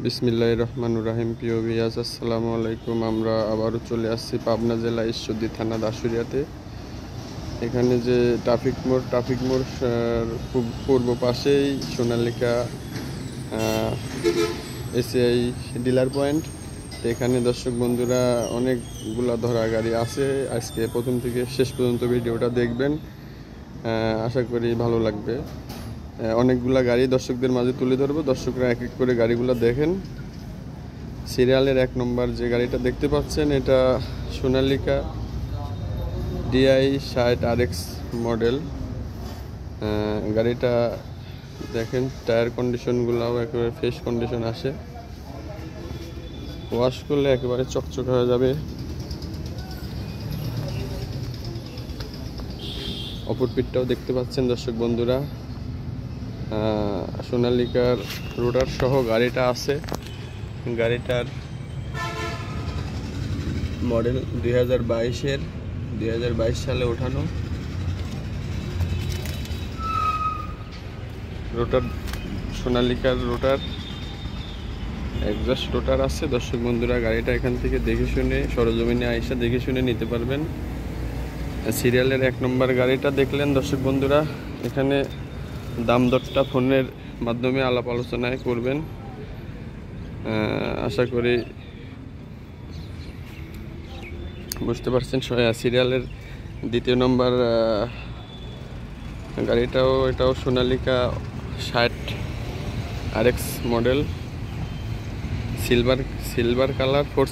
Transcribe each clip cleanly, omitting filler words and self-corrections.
বিসমিল্লাহির রহমানির রহিম। প্রিয় ভিউয়ার্স, আসসালামু আলাইকুম। আমরা আবারও চলে আসছি পাবনা জেলা ঈশ্বরদী থানা দাসুরিয়াতে। এখানে যে ট্রাফিক মোড় পূর্ব পাশেই সোনালিকা এসিআই ডিলার পয়েন্ট। এখানে দর্শক বন্ধুরা অনেকগুলা ধরা গাড়ি আছে। আজকে প্রথম থেকে শেষ পর্যন্ত ভিডিওটা দেখবেন, আশা করি ভালো লাগবে। অনেকগুলা গাড়ি দর্শকদের মাঝে তুলে ধরবো, দর্শকরা এক এক করে গাড়িগুলো দেখেন। সিরিয়ালের 1 নম্বর যে গাড়িটা দেখতে পাচ্ছেন, এটা সোনালিকা DI 60 RX মডেল। গাড়িটা দেখেন, টায়ার কন্ডিশনগুলোও একেবারে ফ্রেশ কন্ডিশন আসে, ওয়াশ করলে একেবারে চকচকে হয়ে যাবে। অপর পিঠটাও দেখতে পাচ্ছেন দর্শক বন্ধুরা, সোনালিকার রোটার সহ গাড়িটা আছে। গাড়িটার মডেল 2022 সালে ওঠানো। রোটার সোনালিকার রোটার, এক্সস্ট রোটার আছে। দর্শক বন্ধুরা, গাড়িটা এখান থেকে দেখে শুনে সরজমিনে আইসা দেখে শুনে নিতে পারবেন। সিরিয়ালের 1 নম্বর গাড়িটা দেখলেন দর্শক বন্ধুরা। এখানে দাম দরটা ফোনের মাধ্যমে আলাপ আলোচনায় করবেন, আশা করি বুঝতে পারছেন। সিরিয়ালের 2 নম্বর এটাও Sonalika 60 RX model, silver colour, 4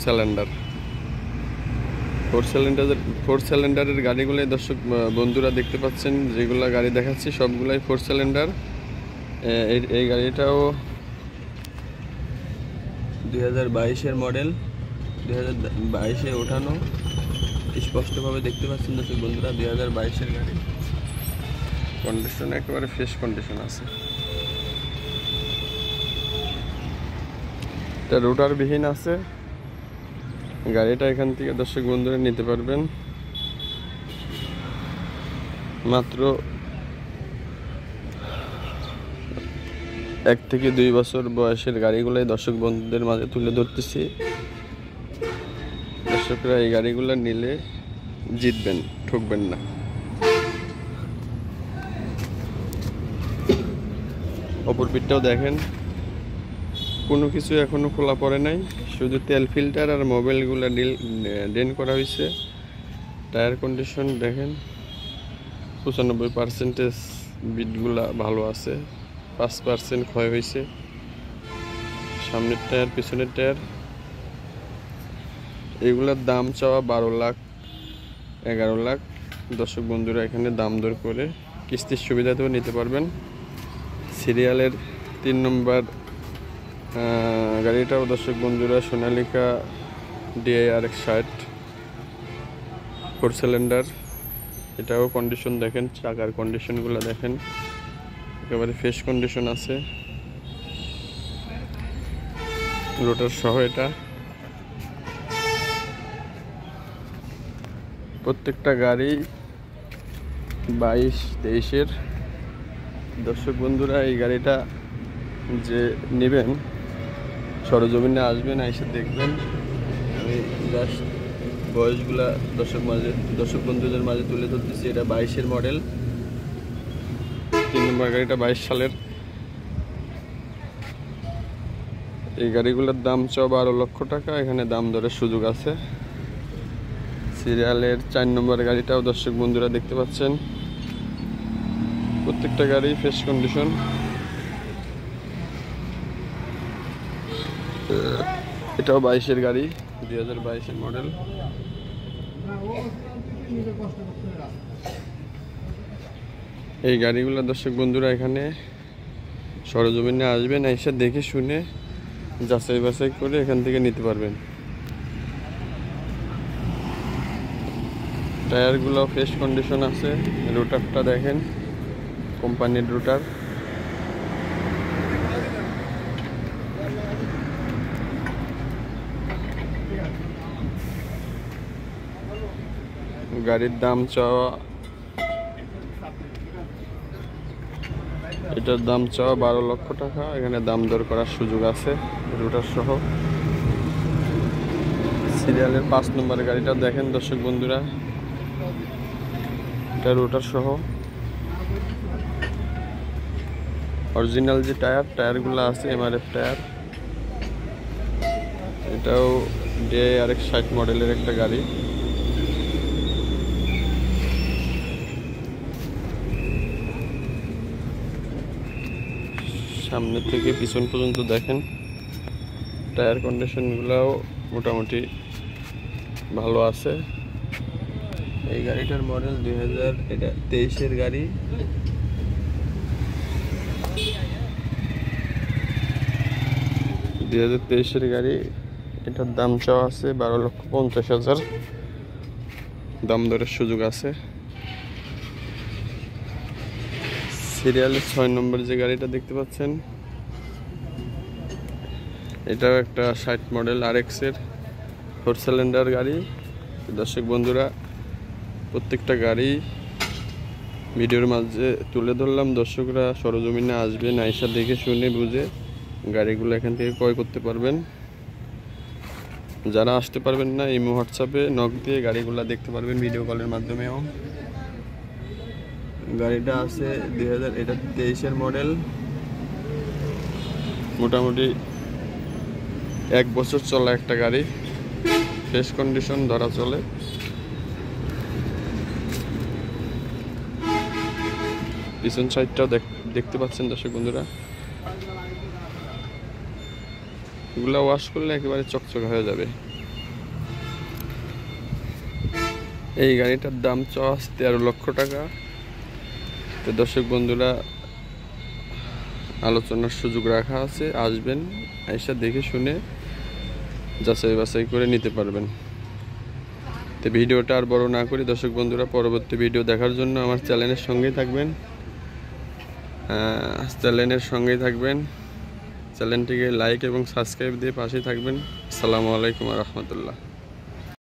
সিলিন্ডারের গাড়িগুলোই দর্শক বন্ধুরা দেখতে পাচ্ছেন। যেগুলো গাড়ি দেখাচ্ছি সবগুলাই 4 সিলিন্ডার। এই গাড়িটাও 2022 মডেল, 2022 ওঠানো। স্পষ্টভাবে দেখতে পাচ্ছেন দর্শক বন্ধুরা, 2022 গাড়ি। কন্ডিশন একেবারে ফ্রেশ কন্ডিশন আছে। এটা রোটার বিহীন আছে। গাড়িটা এখান থেকে দর্শক বন্ধুরা নিতে পারবেন। মাত্র 1 থেকে 2 বছর বয়সের গাড়িগুলাই দর্শক বন্ধুদের মাঝে তুলে ধরতেছি। দর্শকরা এই গাড়িগুলো নিলে জিতবেন, ঠকবেন না। অপর পিঠটাও দেখেন, কোনো কিছু এখনো খোলা পড়ে নাই, শুধু তেল ফিল্টার আর মোবাইলগুলো ড্রেন করা হয়েছে। টায়ার কন্ডিশন দেখেন, 95% বিটগুলা ভালো আছে, 5% ক্ষয় হয়েছে। সামনের টায়ার, পিছনের টায়ার। এগুলোর দাম চাওয়া 12 লাখ 11 লাখ। দর্শক বন্ধুরা এখানে দাম দর করে কিস্তির সুবিধাতেও নিতে পারবেন। সিরিয়ালের 3 নম্বর গাড়িটাও দর্শক বন্ধুরা সোনালিকা DI RX 60 4 সিলিন্ডার। এটাও কন্ডিশন দেখেন, চাকার কন্ডিশনগুলো দেখেন, একেবারে ফ্রেশ কন্ডিশন আছে। রোটার সহ এটা। প্রত্যেকটা গাড়ি 22-23 দর্শক বন্ধুরা, এই গাড়িটা যে নেবেন সরজমিনে আসবেন, এসে দেখবেন। আমি জাস্ট বয়সগুলা দর্শক বন্ধুদের মাঝে তুলে ধরতেছি। এটা 22 মডেল, 3 নম্বর গাড়িটা 22 সালের। এই গাড়িগুলোর দাম 12 লক্ষ টাকা। এখানে দাম দরের সুযোগ আছে। সিরিয়ালের 4 নম্বর গাড়িটাও দর্শক বন্ধুরা দেখতে পাচ্ছেন। প্রত্যেকটা গাড়ি ফ্রেশ কন্ডিশন। এটাও 22 গাড়ি, 2022 মডেল। এই গাড়িগুলো দর্শক বন্ধুরা এখানে সরজমিনে আসবেন, এসে দেখে শুনে যাচাই বাছাই করে এখান থেকে নিতে পারবেন। টায়ারগুলো ফ্রেশ কন্ডিশন আছে। রোটারটা দেখেন, কোম্পানির রোটার। গাড়ির দাম চাওয়া এটার দাম চাওয়া 12 লক্ষ টাকা। এখানে দাম দর করার সুযোগ আছে রোটার সহ। সিরিয়ালের 5 নম্বর গাড়িটা দেখেন দর্শক বন্ধুরা, এটা রোটার সহ। অরিজিনাল যে টায়ারগুলো আছে এমআরএফ টায়ার। এটাও DRX 60 মডেলের একটা গাড়ি। সামনে থেকে পিছন পর্যন্ত দেখেন, টায়ার কন্ডিশনগুলোও মোটামুটি ভালো আছে। এই গাড়িটার মডেল 2023-এর গাড়ি। এটার দাম চাওয়া আছে 12,50,000। দাম দরের সুযোগ আছে। সিরিয়ালের 6 নম্বর যে গাড়িটা দেখতে পাচ্ছেন, এটাও একটা 60 মডেল RX এর 4 সিলিন্ডার গাড়ি। দর্শক বন্ধুরা, প্রত্যেকটা গাড়ি ভিডিওর মাঝে তুলে ধরলাম। দর্শকরা সরজমিনে আসবেন, আইসা দেখে শুনে বুঝে গাড়িগুলো এখান থেকে ক্রয় করতে পারবেন। যারা আসতে পারবেন না, ইমো হোয়াটসঅ্যাপে নক দিয়ে গাড়িগুলো দেখতে পারবেন ভিডিও কলের মাধ্যমেও। গাড়িটা আছে 2023-এর মডেল। মোটামুটি 1 বছর চলা একটা গাড়ি, ফ্রেশ কন্ডিশন ধরা চলে। পিছন সাইডটাও দেখতে পাচ্ছেন দর্শক বন্ধুরা, এগুলা ওয়াশ করলে একেবারে চকচকে হয়ে যাবে। এই গাড়িটার দাম চাওয়া 13 লক্ষ টাকা। তো দর্শক বন্ধুরা, আলোচনার সুযোগ রাখা আছে, আসবেন, আইসা দেখে শুনে যাচাই বাছাই করে নিতে পারবেন। তো ভিডিওটা আর বড় না করি দর্শক বন্ধুরা, পরবর্তী ভিডিও দেখার জন্য আমার চ্যানেলের সঙ্গেই থাকবেন। চ্যানেলটিকে লাইক এবং সাবস্ক্রাইব দিয়ে পাশে থাকবেন। আসসালামু আলাইকুম ওয়া রাহমাতুল্লাহ।